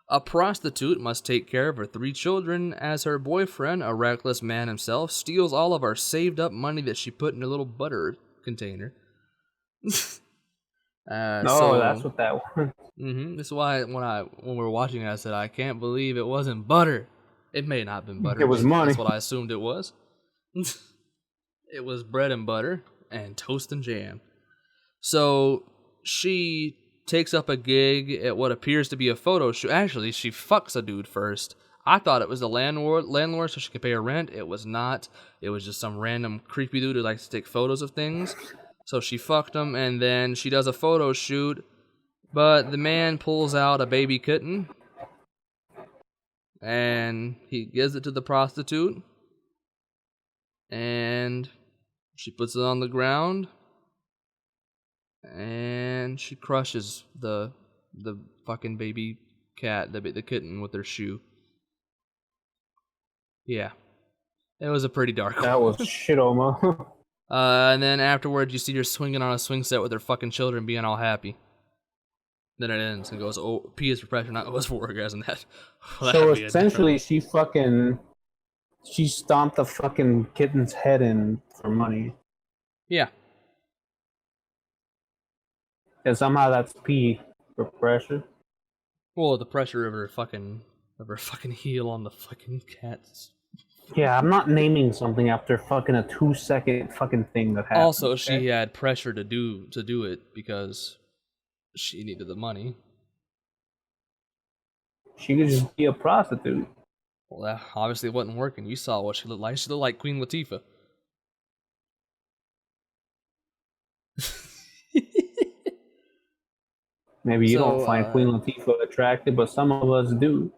A prostitute must take care of her 3 children as her boyfriend, a reckless man himself, steals all of our saved up money that she put in a little butter container. That's what that was. This is why when we were watching it, I said, I can't believe it wasn't butter. It may not have been butter. It was money. That's what I assumed it was. It was bread and butter and toast and jam. So she takes up a gig at what appears to be a photo shoot. Actually, she fucks a dude first. I thought it was the landlord so she could pay her rent. It was not. It was just some random creepy dude who likes to take photos of things. So she fucked him, and then she does a photo shoot, but the man pulls out a baby kitten, and he gives it to the prostitute, and she puts it on the ground, and she crushes the fucking baby cat, the kitten, with her shoe. Yeah. It was a pretty dark That one. was shit, Oma. And then afterwards, you see her swinging on a swing set with her fucking children, being all happy. Then it ends and goes, "Oh, P is for pressure, not O is for orgasm." That. So essentially, she stomped the fucking kitten's head in for money. Yeah. And somehow that's P for pressure. Well, the pressure of her fucking heel on the fucking cat's. Yeah, I'm not naming something after fucking a 2-second fucking thing that happened. Also, okay? she had pressure to do it because she needed the money. She could just be a prostitute. Well, that obviously wasn't working. You saw what she looked like. She looked like Queen Latifah. Maybe you don't find Queen Latifah attractive, but some of us do.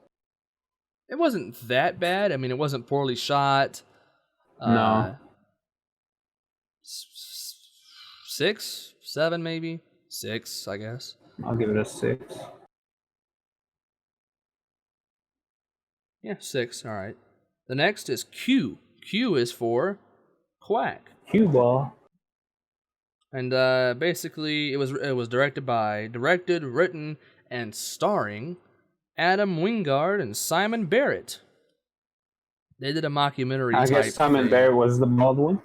It wasn't that bad. I mean, it wasn't poorly shot. No. 6, 7, maybe 6, I guess. I'll give it a 6. Yeah, 6. All right. The next is Q. Q is for Quack. Cue ball. And basically, it was directed, written, and starring Adam Wingard and Simon Barrett. They did a mockumentary I type guess Simon thing. Bear was the bald one.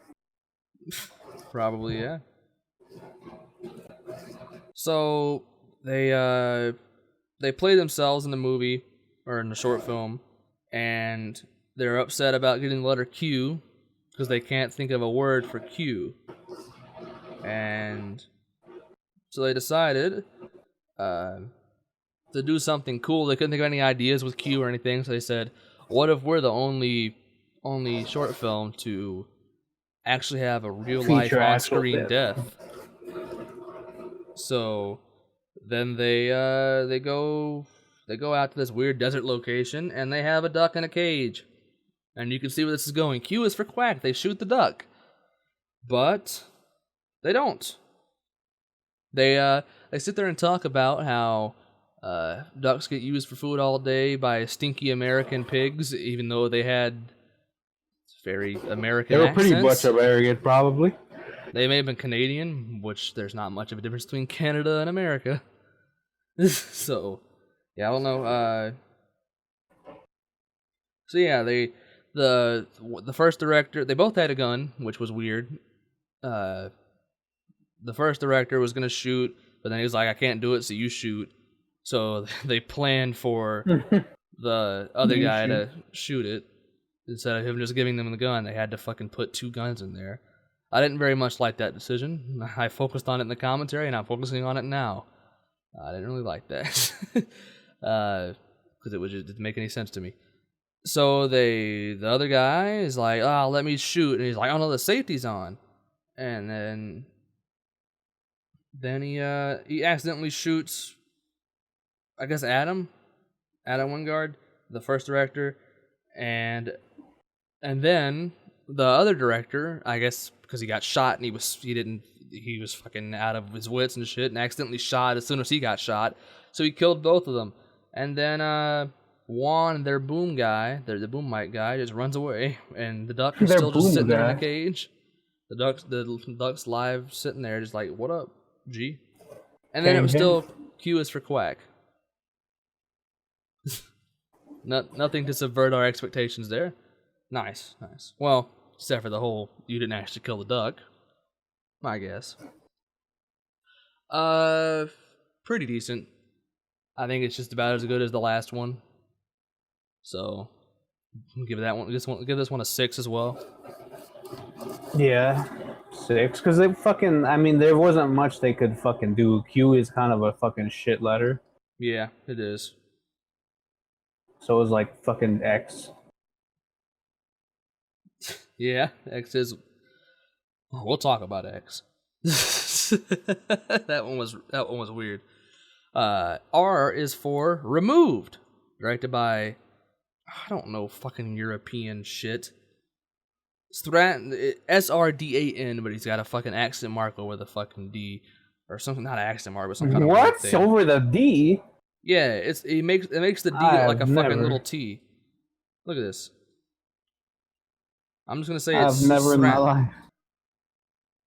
Probably, yeah. So they play themselves in the movie or in the short film, and they're upset about getting the letter Q because they can't think of a word for Q. And so they decided to do something cool. They couldn't think of any ideas with Q or anything, so they said, "What if we're the only short film to actually have a real life Feature on actual screen death. death?" So then they go out to this weird desert location and they have a duck in a cage. And you can see where this is going. Q is for quack. They shoot the duck. But they don't. They sit there and talk about how ducks get used for food all day by stinky American pigs, even though they had very American They were accents. pretty much American, probably. They may have been Canadian, which there's not much of a difference between Canada and America. So, yeah, I don't know. So yeah, the first director, they both had a gun, which was weird. The first director was gonna shoot, but then he was like, "I can't do it, so you shoot." So they planned for the other You guy shoot. to shoot it instead of him just giving them the gun. They had to fucking put two guns in there. I didn't very much like that decision. I focused on it in the commentary, and I'm focusing on it now. I didn't really like that because it didn't make any sense to me. So the other guy is like, "Oh, let me shoot," and he's like, "Oh no, the safety's on," and then he accidentally shoots, I guess Adam Wingard, the first director, and then the other director, I guess because he got shot and he was fucking out of his wits and shit, and accidentally shot as soon as he got shot, so he killed both of them. And then Juan, their boom guy, the boom mic guy, just runs away, and the duck is Their still just boom sitting there in a guy. cage. The duck's live sitting there, just like, "What up, G?" And then it was Kang still Q is for quack. Nothing to subvert our expectations there. Nice. Well, except for the whole you didn't actually kill the duck, I guess. Pretty decent. I think it's just about as good as the last one. So, give this one a 6 as well. Yeah, 6. Because they fucking, I mean, there wasn't much they could fucking do. Q is kind of a fucking shit letter. Yeah, it is. So it was like fucking X. Yeah, X is. We'll talk about X. that one was weird. R is for Removed, directed by, I don't know, fucking European shit. SRDAN, but he's got a fucking accent mark over the fucking D, or something, not an accent mark, but some kind of weird What's thing. over the D? Yeah, it makes the D look I've like a fucking never- little T. Look at this. I'm just gonna say I've it's never in my Stran. life.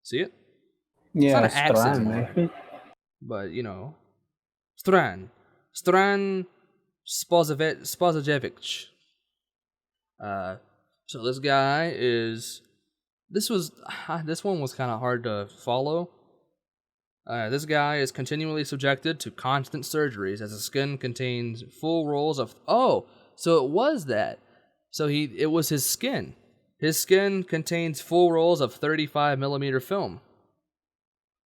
See it? Yeah, not an accent Stran, mark. maybe. But you know, Stran Spozajevich. So this guy is. This one was kind of hard to follow. This guy is continually subjected to constant surgeries as his skin contains full rolls of. Oh, so it was that. So it was his skin. His skin contains full rolls of 35mm film.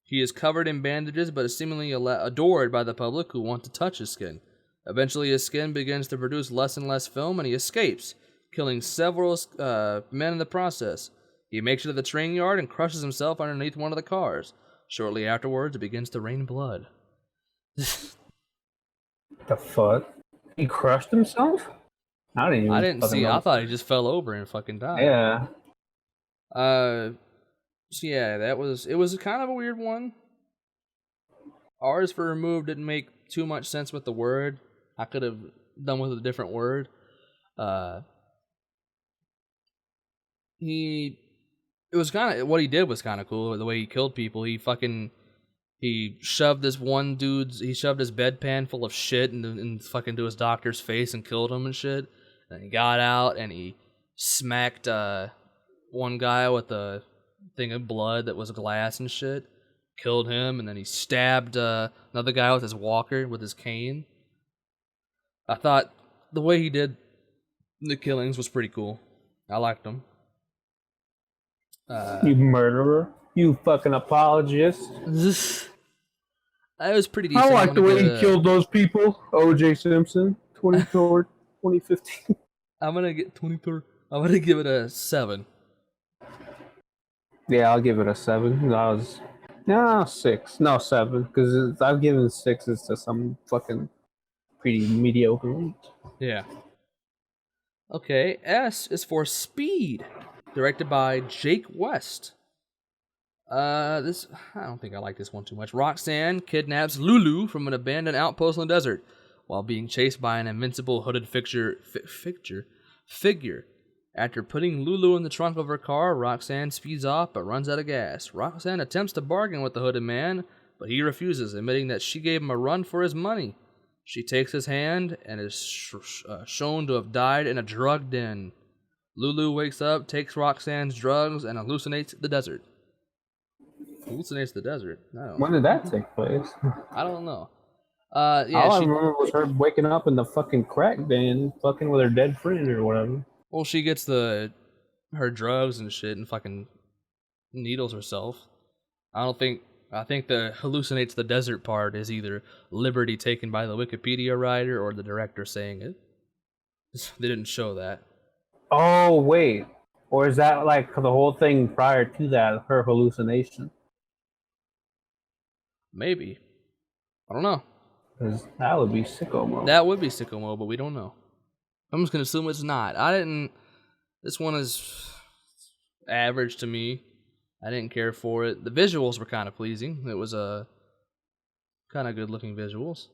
He is covered in bandages, but is seemingly adored by the public who want to touch his skin. Eventually, his skin begins to produce less and less film, and he escapes, killing several men in the process. He makes it to the train yard and crushes himself underneath one of the cars. Shortly afterwards, it begins to rain blood. The fuck? He crushed himself? I didn't fucking see. know. I thought he just fell over and fucking died. Yeah. So yeah, it was kind of a weird one. R's for Removed didn't make too much sense with the word. I could have done with a different word. It was kind of, what he did was kind of cool. The way he killed people, he shoved his bedpan full of shit and fucking to his doctor's face and killed him and shit. And he got out and he smacked one guy with a thing of blood that was glass and shit, killed him, and then he stabbed another guy with his walker, with his cane. I thought the way he did the killings was pretty cool. I liked them. You murderer. You fucking apologist. That was pretty I decent. like the way he killed those people. O.J. Simpson, 2015. I'm gonna get 23. I'm gonna give it a 7. Yeah, I'll give it a 7. I was 6. No, 7. Because I've given 6s to some fucking pretty mediocre ones. Yeah. Okay, S is for Speed, directed by Jake West. I don't think I like this one too much. Roxanne kidnaps Lulu from an abandoned outpost in the desert while being chased by an invincible hooded figure. After putting Lulu in the trunk of her car, Roxanne speeds off but runs out of gas. Roxanne attempts to bargain with the hooded man, but he refuses, admitting that she gave him a run for his money. She takes his hand and is shown to have died in a drug den. Lulu wakes up, takes Roxanne's drugs, and hallucinates the desert. Hallucinates the desert? No. When did that take place? I don't know. All I remember was her waking up in the fucking crack den, fucking with her dead friend or whatever. Well, she gets her drugs and shit and fucking needles herself. I think the hallucinates the desert part is either liberty taken by the Wikipedia writer or the director saying it. They didn't show that. Oh, wait. Or is that like the whole thing prior to that, her hallucination? Maybe. I don't know. Because that would be sicko mode. That would be sicko mode, but we don't know. I'm just going to assume it's not. This one is average to me. I didn't care for it. The visuals were kind of pleasing. It was kind of good looking visuals.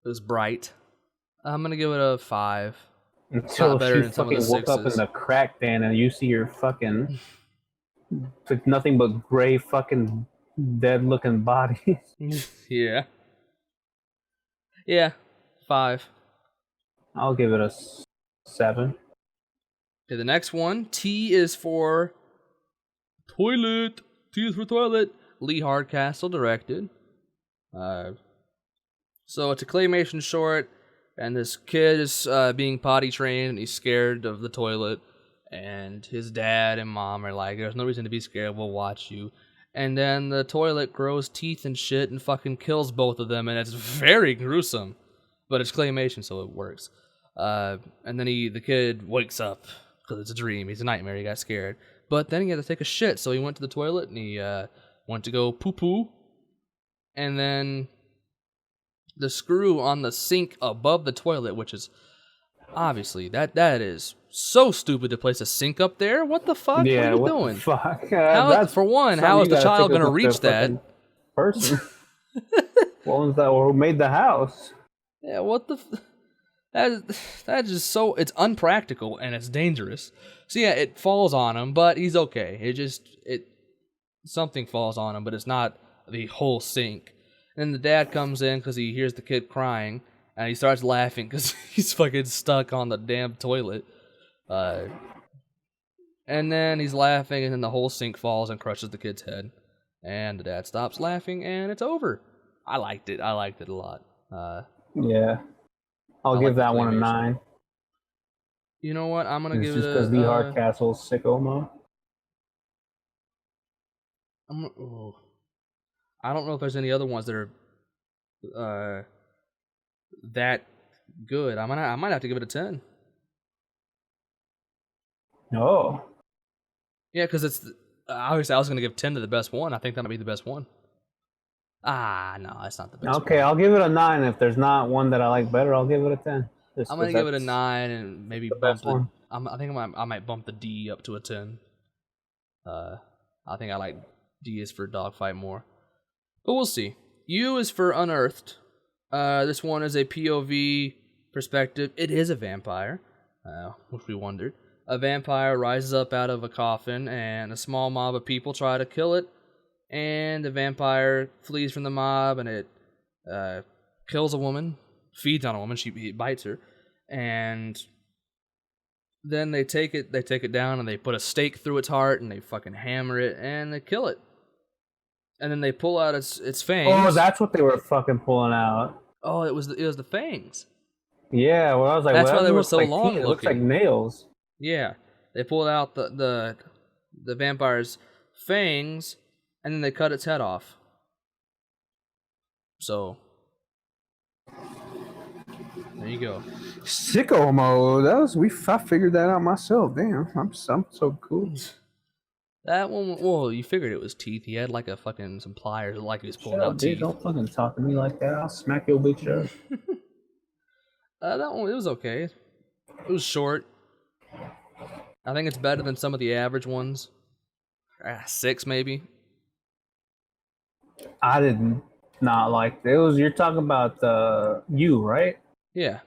It was bright. I'm going to give it a 5. Until she fucking woke up in the crack den and you see her fucking with nothing but gray fucking dead looking bodies. Yeah. Yeah, 5. I'll give it a 7. Okay, the next one, T is for toilet. T is for toilet. Lee Hardcastle directed. So it's a claymation short, and this kid is being potty trained, and he's scared of the toilet. And his dad and mom are like, "There's no reason to be scared. We'll watch you." And then the toilet grows teeth and shit and fucking kills both of them, and it's very gruesome. But it's claymation, so it works. And then the kid wakes up because it's a dream. He's a nightmare. He got scared. But then he had to take a shit, so he went to the toilet and he went to go poo-poo. And then the screw on the sink above the toilet, which is obviously that is so stupid to place a sink up there. What the fuck? Yeah, what are you doing? The fuck? For one, how is the child going to reach that? Person. What was that? Who made the house? Yeah, what the... That is just so... It's unpractical, and it's dangerous. So yeah, it falls on him, but he's okay. Something falls on him, but it's not the whole sink. And the dad comes in because he hears the kid crying, and he starts laughing because he's fucking stuck on the damn toilet. And then he's laughing, and then the whole sink falls and crushes the kid's head. And the dad stops laughing, and it's over. I liked it. I liked it a lot. Yeah. I'll give that one a 9. You know what? I'm going to give just it a... because Lee Hardcastle's sicko mode. I don't know if there's any other ones that are that good. I might have to give it a 10. Oh. Yeah, because it's... Obviously, I was going to give 10 to the best one. I think that might be the best one. No, that's not the best Okay, one. I'll give it a 9. If there's not one that I like better, I'll give it a 10. I'm going to give it a 9 and maybe bump one. I might bump the D up to a 10. I think I like D is for dogfight more. But we'll see. U is for unearthed. This one is a POV perspective. It is a vampire, which we wondered. A vampire rises up out of a coffin, and a small mob of people try to kill it. And the vampire flees from the mob, and it kills a woman, feeds on a woman. He bites her, and Then they take it down and they put a stake through its heart and they fucking hammer it and they kill it. And then they pull out its fangs. Oh, that's what they were fucking pulling out. Oh, it was the fangs. Yeah, well, I was like, That's well, why they were looks so like long teeth. It looks like looking. nails. Yeah, they pulled out the vampire's fangs and then they cut its head off. So there you go. Sicko mode. I figured that out myself. Damn, I'm so cool. That one, well, you figured it was teeth. He had like some pliers, like he was pulling Shut out up, dude. teeth. Don't fucking talk to me like that. I'll smack your big shirt. That one, it was okay. It was short. I think it's better than some of the average ones. 6 maybe. I did not like it. You're talking about you, right? Yeah,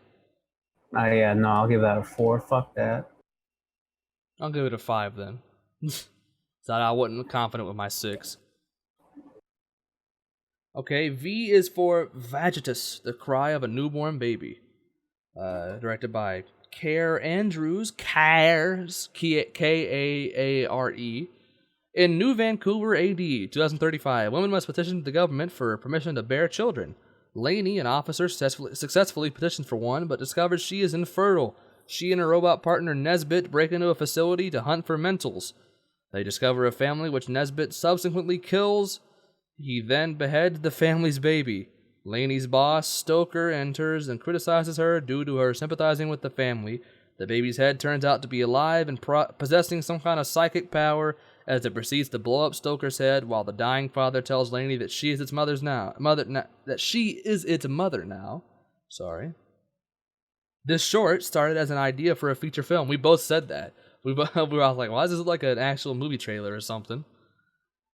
Yeah, no, I'll give that a 4. Fuck that. I'll give it a 5 then. So I wasn't confident with my 6. Okay, V is for Vagitus, the cry of a newborn baby. Directed by Care Andrews, Kaare, Kaare. In New Vancouver, AD, 2035, women must petition the government for permission to bear children. Lainey, an officer, successfully petitions for one, but discovers she is infertile. She and her robot partner Nesbit break into a facility to hunt for mentals. They discover a family which Nesbit subsequently kills. He then beheads the family's baby. Lainey's boss, Stoker, enters and criticizes her due to her sympathizing with the family. The baby's head turns out to be alive and possessing some kind of psychic power as it proceeds to blow up Stoker's head, while the dying father tells Lainey that she is its mother now. Sorry. This short started as an idea for a feature film. We both said that. We were all like, why is this like an actual movie trailer or something?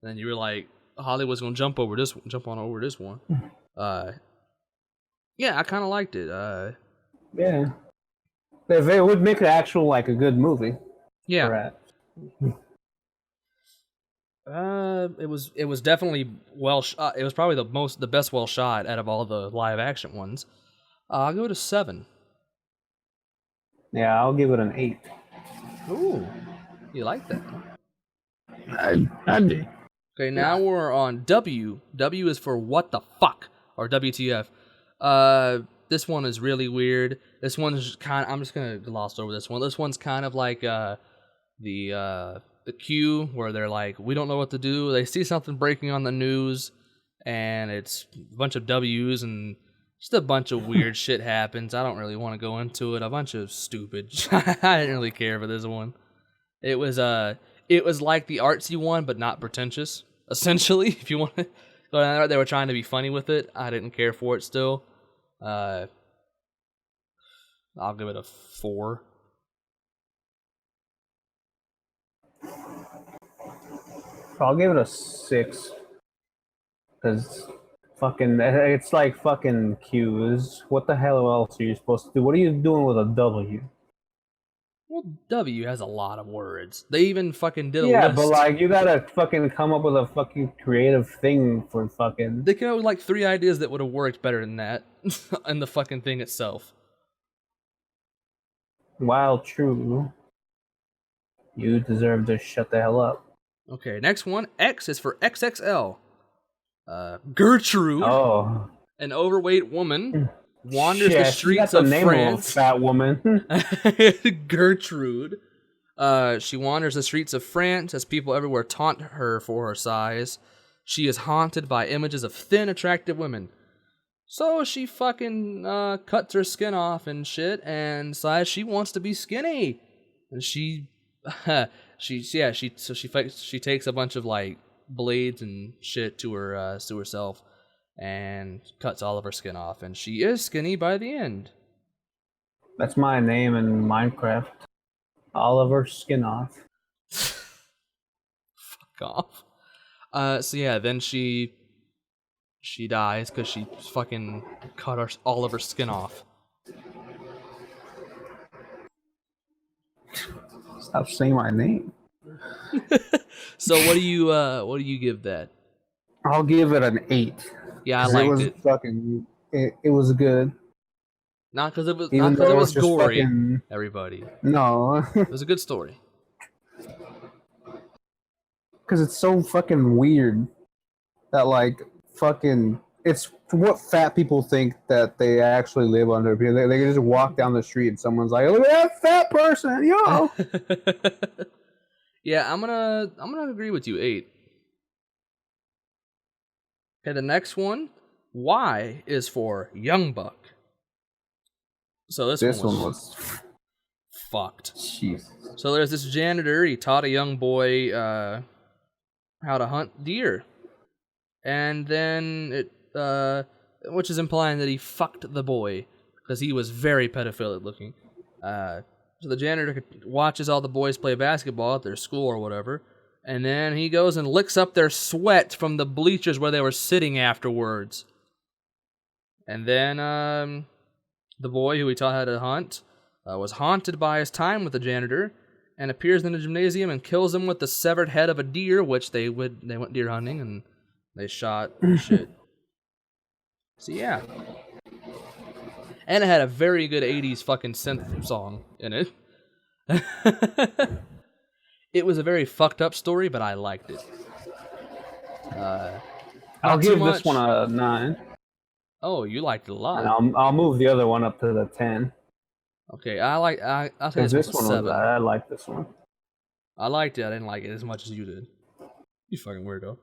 And then you were like, Hollywood's gonna jump on over this one. Yeah, I kind of liked it. Yeah. If it would make it actual like a good movie. Yeah. Perhaps. It was definitely well shot. It was probably the best well shot out of all the live action ones. I'll go to 7. Yeah, I'll give it an 8. Ooh, you like that? I do. Okay, now we're on W. W is for what the fuck, or WTF. This one is really weird. This one's I'm just gonna gloss over this one. This one's kind of like the Q, where they're like, we don't know what to do. They see something breaking on the news, and it's a bunch of W's, and just a bunch of weird shit happens. I don't really want to go into it. A bunch of stupid. I didn't really care for this one. It was like the artsy one, but not pretentious. Essentially, if you want to go down there, they were trying to be funny with it. I didn't care for it still. I'll give it a 4. I'll give it a 6. Because it's like fucking Q's. What the hell else are you supposed to do? What are you doing with a W? Well, W has a lot of words. They even fucking did a Yeah, list. but like you gotta fucking come up with a fucking creative thing for fucking. They came up with like 3 ideas that would have worked better than that, and the fucking thing itself. While true, you deserve to shut the hell up. Okay, next one. X is for XXL. Gertrude, an overweight woman, wanders the streets of France. Fat woman. Gertrude. She wanders the streets of France as people everywhere taunt her for her size. She is haunted by images of thin, attractive women. So she fucking cuts her skin off and shit, and decides she wants to be skinny. And she takes a bunch of like blades and shit to herself and cuts all of her skin off, and she is skinny by the end. That's my name in Minecraft. Oliver Skinoff. Fuck off. So yeah, then she dies because she fucking cut all of her skin off. Stop saying my name. So what do you give that? I'll give it an 8. Yeah, I liked it. It was good. Not because it was Even not because though it was just gory. fucking... Everybody, No, it was a good story. because it's so fucking weird that like fucking it's what fat people think that they actually live under. They can just walk down the street and someone's like, "Look at that fat person, yo." Yeah, I'm gonna agree with you. 8. Okay, the next one, Y is for Young Buck. So this one was fucked. Jesus. So there's this janitor. He taught a young boy how to hunt deer, and then which is implying that he fucked the boy because he was very pedophilic looking. So the janitor watches all the boys play basketball at their school or whatever, and then he goes and licks up their sweat from the bleachers where they were sitting afterwards. And then the boy who he taught how to hunt was haunted by his time with the janitor and appears in the gymnasium and kills him with the severed head of a deer, which they went deer hunting and they shot shit. So yeah. And it had a very good 80s fucking synth song in it. It was a very fucked up story, but I liked it. I'll give this one a 9. Oh, you liked it a lot. And I'll move the other one up to the 10. Okay, I'll say this one was a 7. I like this one. I liked it. I didn't like it as much as you did. You fucking weirdo.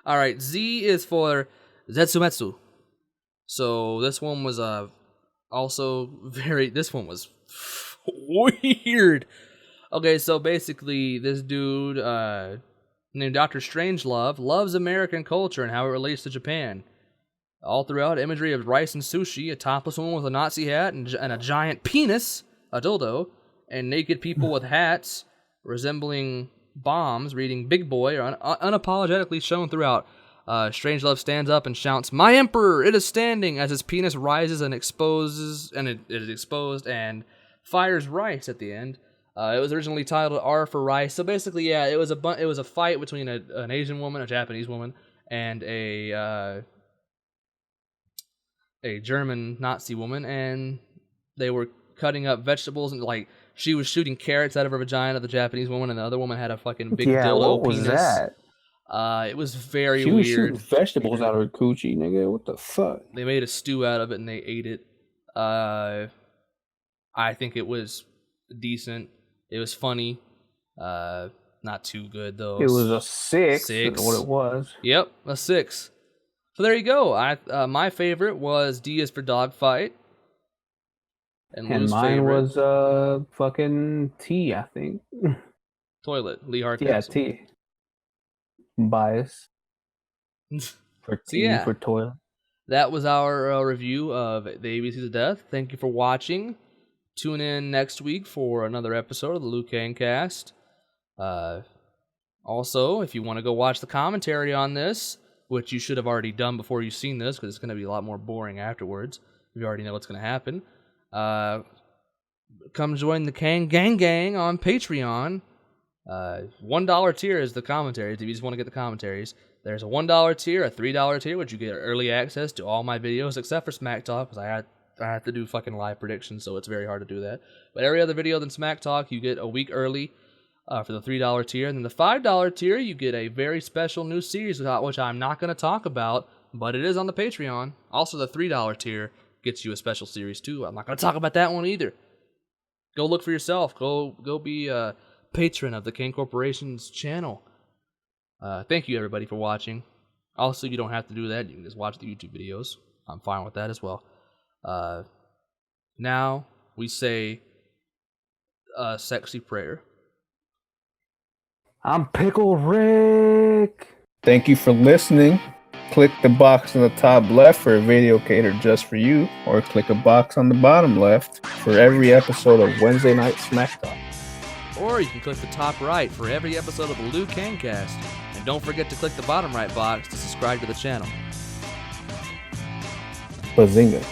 All right, Z is for Zetsumetsu. So this one was also very. This one was weird. Okay, so basically, this dude named Dr. Strangelove loves American culture and how it relates to Japan. All throughout, imagery of rice and sushi, a topless woman with a Nazi hat and a giant penis, a dildo, and naked people with hats resembling bombs reading Big Boy are unapologetically shown throughout. Strangelove stands up and shouts, "My emperor, it is standing!" as his penis rises and exposes, and it is exposed and fires rice at the end. It was originally titled R for Rice. So basically, yeah, it was a fight between an Asian woman, a Japanese woman, and a German Nazi woman, and they were cutting up vegetables, and like she was shooting carrots out of her vagina, the Japanese woman, and the other woman had a fucking big dildo what was penis. That? It was very She was weird. shooting vegetables out of her coochie, nigga. What the fuck? They made a stew out of it and they ate it. I think it was decent. It was funny. Not too good though. It was a 6. 6. Is what it was. Yep, a 6. So there you go. My favorite was D is for Dogfight. And And Lou's mine favorite was fucking T, I think. Toilet. Lee Hart. Yeah, T. Bias. For T, yeah. for toilet. That was our review of The ABCs of Death. Thank you for watching. Tune in next week for another episode of the Loo Kang Kast. Also, if you want to go watch the commentary on this, which you should have already done before you've seen this, because it's going to be a lot more boring afterwards, if you already know what's going to happen, come join the Kang Gang on Patreon. $1 tier is the commentaries, if you just want to get the commentaries. There's a $1 tier, a $3 tier, which you get early access to all my videos, except for Smack Talk, because I have to do fucking live predictions, so it's very hard to do that. But every other video than Smack Talk, you get a week early for the $3 tier. And then the $5 tier, you get a very special new series, which I'm not going to talk about, but it is on the Patreon. Also, the $3 tier gets you a special series, too. I'm not going to talk about that one either. Go look for yourself. Go be a patron of the Kang Korporations channel. Thank you, everybody, for watching. Also, you don't have to do that. You can just watch the YouTube videos. I'm fine with that as well. Now we say a sexy prayer. I'm Pickle Rick. Thank you for listening. Click the box on the top left for a video catered just for you, or click a box on the bottom left for every episode of Wednesday Night Smack Talk. Or you can click the top right for every episode of the Loo Kang Kast. And don't forget to click the bottom right box to subscribe to the channel. Bazinga.